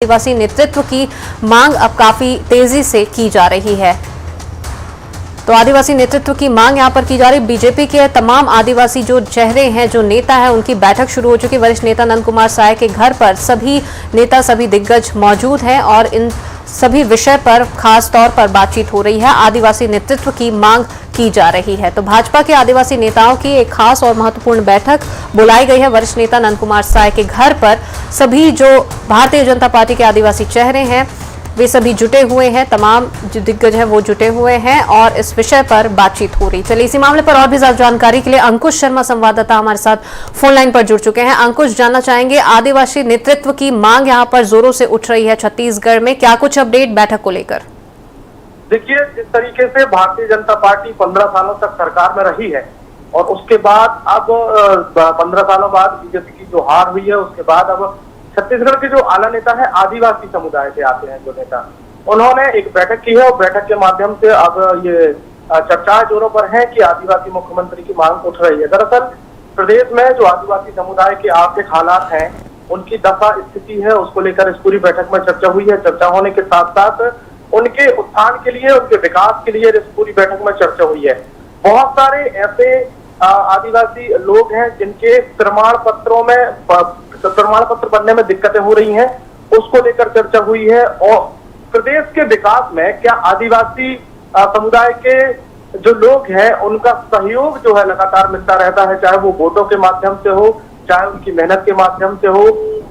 आदिवासी नेतृत्व की मांग अब काफी तेजी से की जा रही है। तो आदिवासी नेतृत्व की मांग यहां पर की जा रही। बीजेपी के तमाम आदिवासी जो चेहरे हैं, जो नेता हैं, उनकी बैठक शुरू हो चुकी। वरिष्ठ नेता नंद कुमार साय के घर पर सभी नेता, सभी दिग्गज मौजूद हैं और इन सभी विषय पर खास तौर पर बातचीत हो रही है। आदिवासी नेतृत्व की मांग की जा रही है। तो भाजपा के आदिवासी नेताओं की एक खास और महत्वपूर्ण बैठक बुलाई गई है वरिष्ठ नेता नंद कुमार साय के घर पर। सभी जो भारतीय जनता पार्टी के आदिवासी चेहरे हैं वे सभी जुटे हुए हैं, तमाम जो दिग्गज हैं वो जुटे हुए हैं और इस विषय पर बातचीत हो रही। चलिए इसी मामले पर और भी ज्यादा जानकारी के लिए अंकुश शर्मा संवाददाता हमारे साथ फोन लाइन पर जुड़ चुके हैं। अंकुश, जानना चाहेंगे आदिवासी नेतृत्व की मांग यहां पर जोरों से उठ रही है छत्तीसगढ़ में, क्या कुछ अपडेट बैठक को लेकर? देखिए, जिस तरीके से भारतीय जनता पार्टी 15 सालों तक सरकार में रही है और उसके बाद अब 15 सालों बाद बीजेपी की जो हार हुई है, उसके बाद अब छत्तीसगढ़ के जो आला नेता है आदिवासी समुदाय से आते हैं जो नेता, उन्होंने एक बैठक की है और बैठक के माध्यम से अब ये चर्चा जोरों पर है कि आदिवासी मुख्यमंत्री की मांग उठ रही है। दरअसल प्रदेश में जो आदिवासी समुदाय के आर्थिक हालात हैं, उनकी दशा स्थिति है, उसको लेकर इस पूरी बैठक में चर्चा हुई है। चर्चा होने के साथ साथ उनके उत्थान के लिए, उनके विकास के लिए इस पूरी बैठक में चर्चा हुई है। बहुत सारे ऐसे आदिवासी लोग हैं जिनके प्रमाण पत्र बनने में दिक्कतें हो रही हैं, उसको लेकर चर्चा हुई है। और प्रदेश के विकास में क्या आदिवासी समुदाय के जो लोग हैं उनका सहयोग जो है लगातार मिलता रहता है, चाहे वो वोटों के माध्यम से हो, चाहे उनकी मेहनत के माध्यम से हो।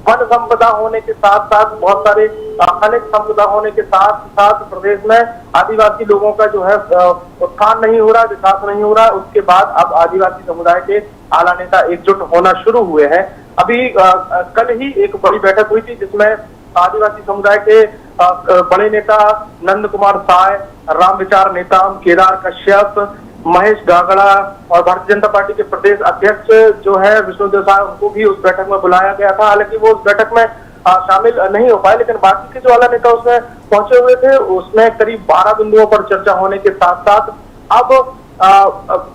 वन संपदा होने के साथ साथ बहुत सारे खनिज संपदा होने के साथ साथ प्रदेश में आदिवासी लोगों का जो है उत्थान नहीं हो रहा, विकास नहीं हो रहा। उसके बाद अब आदिवासी समुदाय के आला नेता एकजुट होना शुरू हुए हैं। अभी कल ही एक बड़ी बैठक हुई थी जिसमें आदिवासी समुदाय के बड़े नेता नंद कुमार साय, राम विचार नेताम केदार कश्यप, महेश गागड़ा और भारतीय जनता पार्टी के प्रदेश अध्यक्ष जो है विष्णुदेव साय, उनको भी उस बैठक में बुलाया गया था। हालांकि वो उस बैठक में शामिल नहीं हो पाए, लेकिन बाकी के जो आला नेता उसमें पहुंचे हुए थे। उसमें करीब 12 बिंदुओं पर चर्चा होने के साथ साथ अब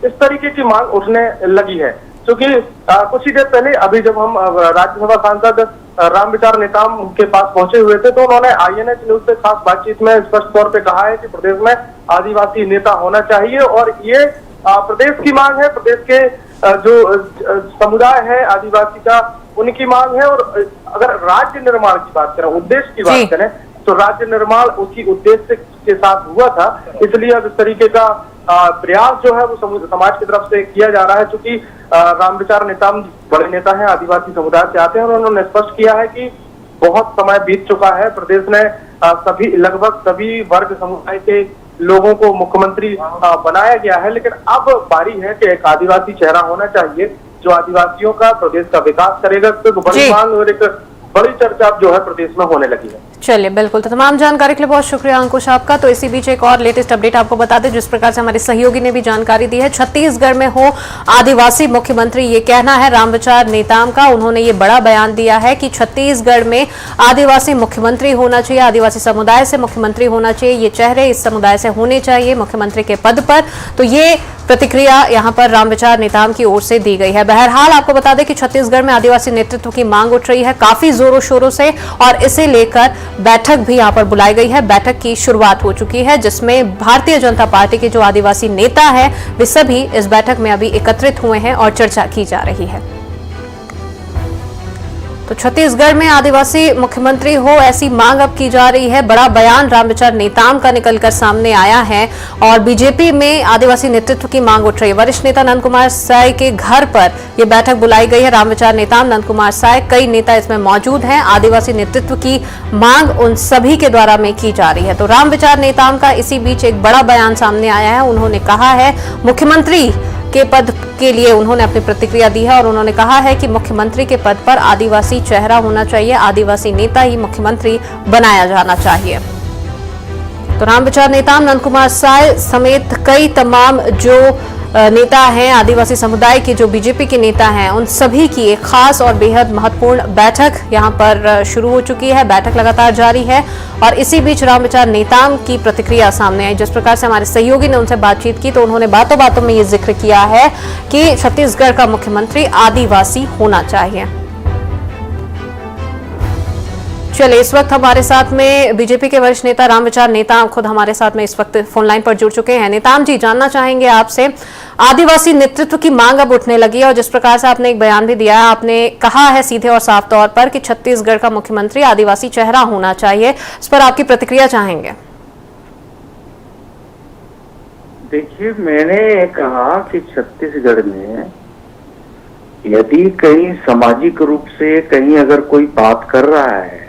इस तरीके की मांग उठने लगी है। क्योंकि कुछ ही देर पहले अभी जब हम राज्यसभा सांसद राम विचार नेताम के पास पहुंचे हुए थे, तो उन्होंने INH न्यूज से खास बातचीत में स्पष्ट तौर पे कहा है कि प्रदेश में आदिवासी नेता होना चाहिए और ये प्रदेश की मांग है। प्रदेश के जो समुदाय है आदिवासी का, उनकी मांग है। और अगर राज्य निर्माण की बात करें, उद्देश्य की बात करें, तो राज्य निर्माण उसी उद्देश्य के साथ हुआ था। इसलिए अब इस तरीके का प्रयास जो है वो समाज की तरफ से किया जा रहा है। क्योंकि राम विचार नेताम बड़े नेता हैं, आदिवासी समुदाय से आते हैं और उन्होंने स्पष्ट किया है कि बहुत समय बीत चुका है, प्रदेश में लगभग सभी वर्ग समुदाय के लोगों को मुख्यमंत्री बनाया गया है, लेकिन अब बारी है कि एक आदिवासी चेहरा होना चाहिए जो आदिवासियों का, प्रदेश का विकास करेगा। तो बड़ी मांग और एक बड़ी चर्चा जो है प्रदेश में होने लगी है। चलिए, बिल्कुल। तो तमाम जानकारी के लिए बहुत शुक्रिया अंकुश आपका। तो इसी बीच एक और लेटेस्ट अपडेट आपको बता दें, जिस प्रकार से हमारे सहयोगी ने भी जानकारी दी है। छत्तीसगढ़ में हो आदिवासी मुख्यमंत्री, ये कहना है राम विचार नेताम का। उन्होंने ये बड़ा बयान दिया है कि छत्तीसगढ़ में आदिवासी मुख्यमंत्री होना चाहिए, आदिवासी समुदाय से मुख्यमंत्री होना चाहिए, ये चेहरे इस समुदाय से होने चाहिए मुख्यमंत्री के पद पर। तो ये प्रतिक्रिया यहां पर राम विचार नेताम की ओर से दी गई है। बहरहाल आपको बता दें कि छत्तीसगढ़ में आदिवासी नेतृत्व की मांग उठ रही है काफी जोरों शोरों से और इसे लेकर बैठक भी यहां पर बुलाई गई है। बैठक की शुरुआत हो चुकी है जिसमें भारतीय जनता पार्टी के जो आदिवासी नेता हैं वे सभी इस बैठक में अभी एकत्रित हुए हैं और चर्चा की जा रही है। तो छत्तीसगढ़ में आदिवासी मुख्यमंत्री हो ऐसी मांग अब की जा रही है। बड़ा बयान राम विचार नेताम का निकलकर सामने आया है और बीजेपी में आदिवासी नेतृत्व की मांग उठ रही है। वरिष्ठ नेता नंद कुमार साय के घर पर यह बैठक बुलाई गई है। राम विचार नेताम, नंद कुमार साय, कई नेता इसमें मौजूद हैं। आदिवासी नेतृत्व की मांग उन सभी के द्वारा में की जा रही है। तो राम विचार नेताम का इसी बीच एक बड़ा बयान सामने आया है। उन्होंने कहा है मुख्यमंत्री के पद के लिए उन्होंने अपनी प्रतिक्रिया दी है और उन्होंने कहा है कि मुख्यमंत्री के पद पर आदिवासी चेहरा होना चाहिए, आदिवासी नेता ही मुख्यमंत्री बनाया जाना चाहिए। तो राम विचार नेताम, नंद कुमार साय समेत कई तमाम जो नेता हैं आदिवासी समुदाय के, जो बीजेपी के नेता हैं, उन सभी की एक खास और बेहद महत्वपूर्ण बैठक यहां पर शुरू हो चुकी है। बैठक लगातार जारी है और इसी बीच राम विचार नेताम की प्रतिक्रिया सामने आई। जिस प्रकार से हमारे सहयोगी ने उनसे बातचीत की तो उन्होंने बातों बातों में ये जिक्र किया है कि छत्तीसगढ़ का मुख्यमंत्री आदिवासी होना चाहिए। चलिए, इस वक्त हमारे साथ में बीजेपी के वरिष्ठ नेता रामविचार नेताम खुद हमारे साथ में इस वक्त फोन लाइन पर जुड़ चुके हैं। नेताम जी, जानना चाहेंगे आपसे, आदिवासी नेतृत्व की मांग अब उठने लगी है और जिस प्रकार से आपने एक बयान भी दिया है, आपने कहा है सीधे और साफ तौर पर कि छत्तीसगढ़ का मुख्यमंत्री आदिवासी चेहरा होना चाहिए। इस पर आपकी प्रतिक्रिया चाहेंगे? देखिए, मैंने कहा कि छत्तीसगढ़ में यदि कहीं सामाजिक रूप से कहीं अगर कोई बात कर रहा है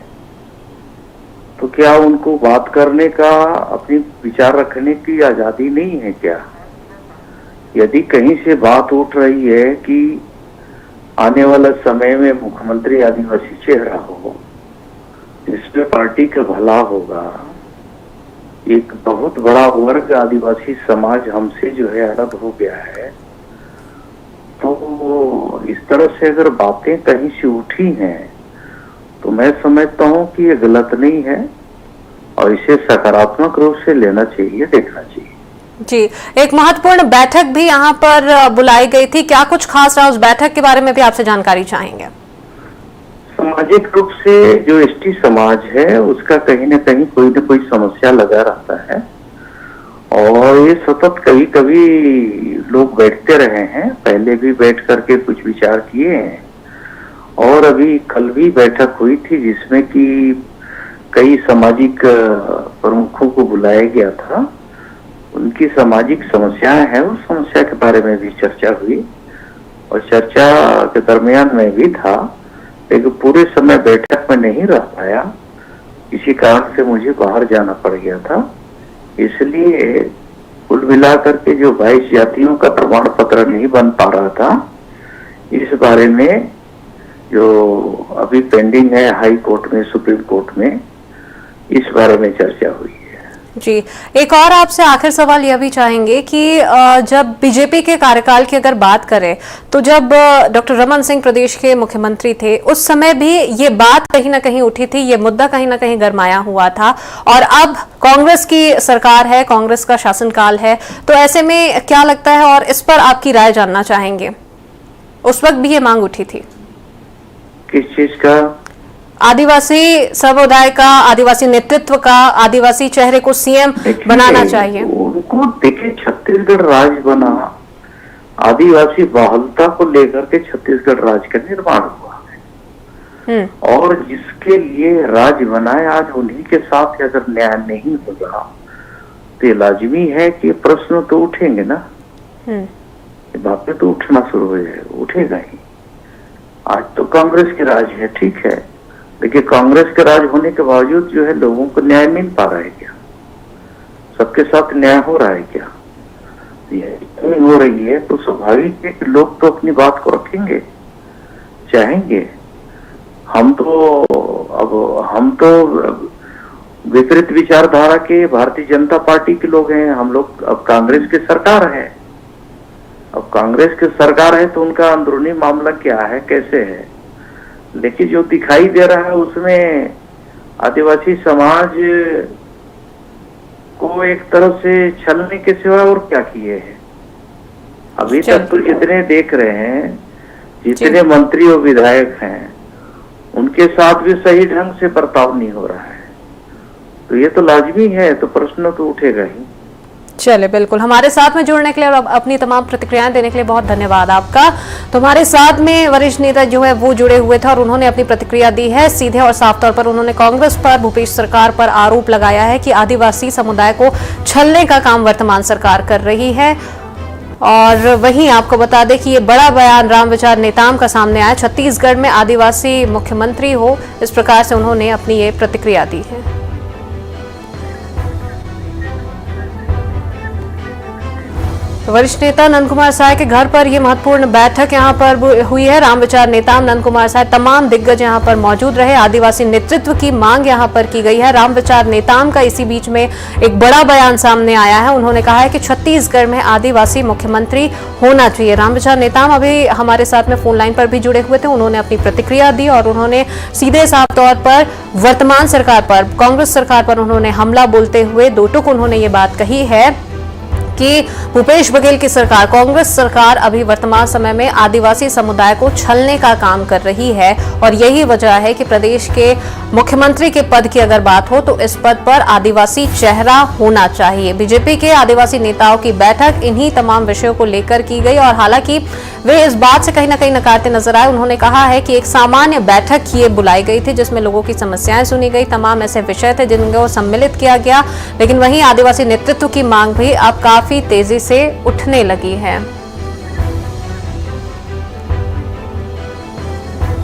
तो क्या उनको बात करने का, अपनी विचार रखने की आजादी नहीं है क्या? यदि कहीं से बात उठ रही है कि आने वाला समय में मुख्यमंत्री आदिवासी चेहरा हो, जिसमें पार्टी का भला होगा, एक बहुत बड़ा वर्ग आदिवासी समाज हमसे जो है अलग हो गया है, तो इस तरह से अगर बातें कहीं से उठी हैं तो मैं समझता हूं कि ये गलत नहीं है और इसे सकारात्मक रूप से लेना चाहिए, देखना चाहिए। जी, एक महत्वपूर्ण बैठक भी यहाँ पर बुलाई गई थी, क्या कुछ खास रहा उस बैठक के बारे में भी आपसे जानकारी चाहेंगे? सामाजिक रूप से जो एसटी समाज है उसका कहीं न कोई समस्या लगा रहता है और ये सतत कभी कभी लोग बैठते रहे हैं, पहले भी बैठ करके कुछ विचार किए हैं और अभी कल भी बैठक हुई थी जिसमें कि कई सामाजिक प्रमुखों को बुलाया गया था। उनकी सामाजिक समस्याएं हैं, उस समस्या के बारे में भी चर्चा हुई और चर्चा के दरमियान में भी था, लेकिन पूरे समय बैठक में नहीं रह पाया, इसी कारण से मुझे बाहर जाना पड़ गया था। इसलिए कुल मिलाकर के जो 22 जातियों का प्रमाण पत्र नहीं बन पा रहा था, इस बारे में जो अभी पेंडिंग है हाई कोर्ट में, सुप्रीम कोर्ट में, इस बारे में चर्चा हुई है। जी, एक और आपसे आखिर सवाल यह भी चाहेंगे कि जब बीजेपी के कार्यकाल की अगर बात करें तो जब डॉक्टर रमन सिंह प्रदेश के मुख्यमंत्री थे उस समय भी ये बात कहीं ना कहीं उठी थी, ये मुद्दा कहीं ना कहीं गरमाया हुआ था और अब कांग्रेस की सरकार है, कांग्रेस का शासनकाल है, तो ऐसे में क्या लगता है और इस पर आपकी राय जानना चाहेंगे? उस वक्त भी ये मांग उठी थी किस चीज का? आदिवासी समुदाय का, आदिवासी नेतृत्व का, आदिवासी चेहरे को सीएम बनाना चाहिए। उनको देखिए, छत्तीसगढ़ राज्य बना, आदिवासी बहुलता को लेकर के छत्तीसगढ़ राज्य का निर्माण हुआ है और जिसके लिए राज्य बनाए, आज उन्हीं के साथ अगर न्याय नहीं होगा तो ये लाजमी है कि प्रश्न तो उठेंगे ना, बातें तो उठना शुरू हो जाए, उठेगा ही। आज तो कांग्रेस के राज है, ठीक है, लेकिन कांग्रेस के राज होने के बावजूद जो है लोगों को न्याय मिल पा रहा है क्या? सबके साथ न्याय हो रहा है क्या? ये हो रही है तो स्वाभाविक है कि लोग तो अपनी बात को रखेंगे, चाहेंगे। हम तो विपरीत विचारधारा के भारतीय जनता पार्टी के लोग हैं, हम लोग अब कांग्रेस की सरकार है। अब कांग्रेस की सरकार है तो उनका अंदरूनी मामला क्या है, कैसे है, लेकिन जो दिखाई दे रहा है उसमें आदिवासी समाज को एक तरफ से छलने के सिवा और क्या किए हैं। अभी तक तो जितने देख रहे हैं, जितने मंत्री और विधायक हैं, उनके साथ भी सही ढंग से बर्ताव नहीं हो रहा है, तो ये तो लाजमी है, तो प्रश्न तो उठेगा ही। चले, बिल्कुल, हमारे साथ में जुड़ने के लिए और अपनी तमाम प्रतिक्रियाएं देने के लिए बहुत धन्यवाद आपका। तो हमारे साथ में वरिष्ठ नेता जो है वो जुड़े हुए थे और उन्होंने अपनी प्रतिक्रिया दी है। सीधे और साफ तौर पर उन्होंने कांग्रेस पर, भूपेश सरकार पर आरोप लगाया है कि आदिवासी समुदाय को छलने का काम वर्तमान सरकार कर रही है। और वहीं आपको बता दें कि ये बड़ा बयान रामविचार नेताम का सामने आया, छत्तीसगढ़ में आदिवासी मुख्यमंत्री हो, इस प्रकार से उन्होंने अपनी ये प्रतिक्रिया दी है। वरिष्ठ नेता नंद कुमार साय के घर पर यह महत्वपूर्ण बैठक यहां पर हुई है। रामविचार नेताम नंद कुमार साय तमाम दिग्गज यहां पर मौजूद रहे। आदिवासी नेतृत्व की मांग यहां पर की गई है। रामविचार नेताम का इसी बीच में एक बड़ा बयान सामने आया है। उन्होंने कहा है कि छत्तीसगढ़ में आदिवासी मुख्यमंत्री होना चाहिए। रामविचार नेताम अभी हमारे साथ में फोन लाइन पर भी जुड़े हुए थे। उन्होंने अपनी प्रतिक्रिया दी और उन्होंने सीधे साफ तौर पर वर्तमान सरकार पर, कांग्रेस सरकार पर उन्होंने हमला बोलते हुए दो टूक उन्होंने ये बात कही है कि भूपेश बघेल की सरकार, कांग्रेस सरकार अभी वर्तमान समय में आदिवासी समुदाय को छलने का काम कर रही है और यही वजह है कि प्रदेश के मुख्यमंत्री के पद की अगर बात हो तो इस पद पर आदिवासी चेहरा होना चाहिए। बीजेपी के आदिवासी नेताओं की बैठक इन्हीं तमाम विषयों को लेकर की गई और हालांकि वे इस बात से कहीं ना कहीं नकारते नजर आए। उन्होंने कहा है कि एक सामान्य बैठक ये बुलाई गई थी जिसमें लोगों की समस्याएं सुनी गई, तमाम ऐसे विषय थे जिनको सम्मिलित किया गया, लेकिन वहीं आदिवासी नेतृत्व की मांग भी अब काफी तेजी से उठने लगी है।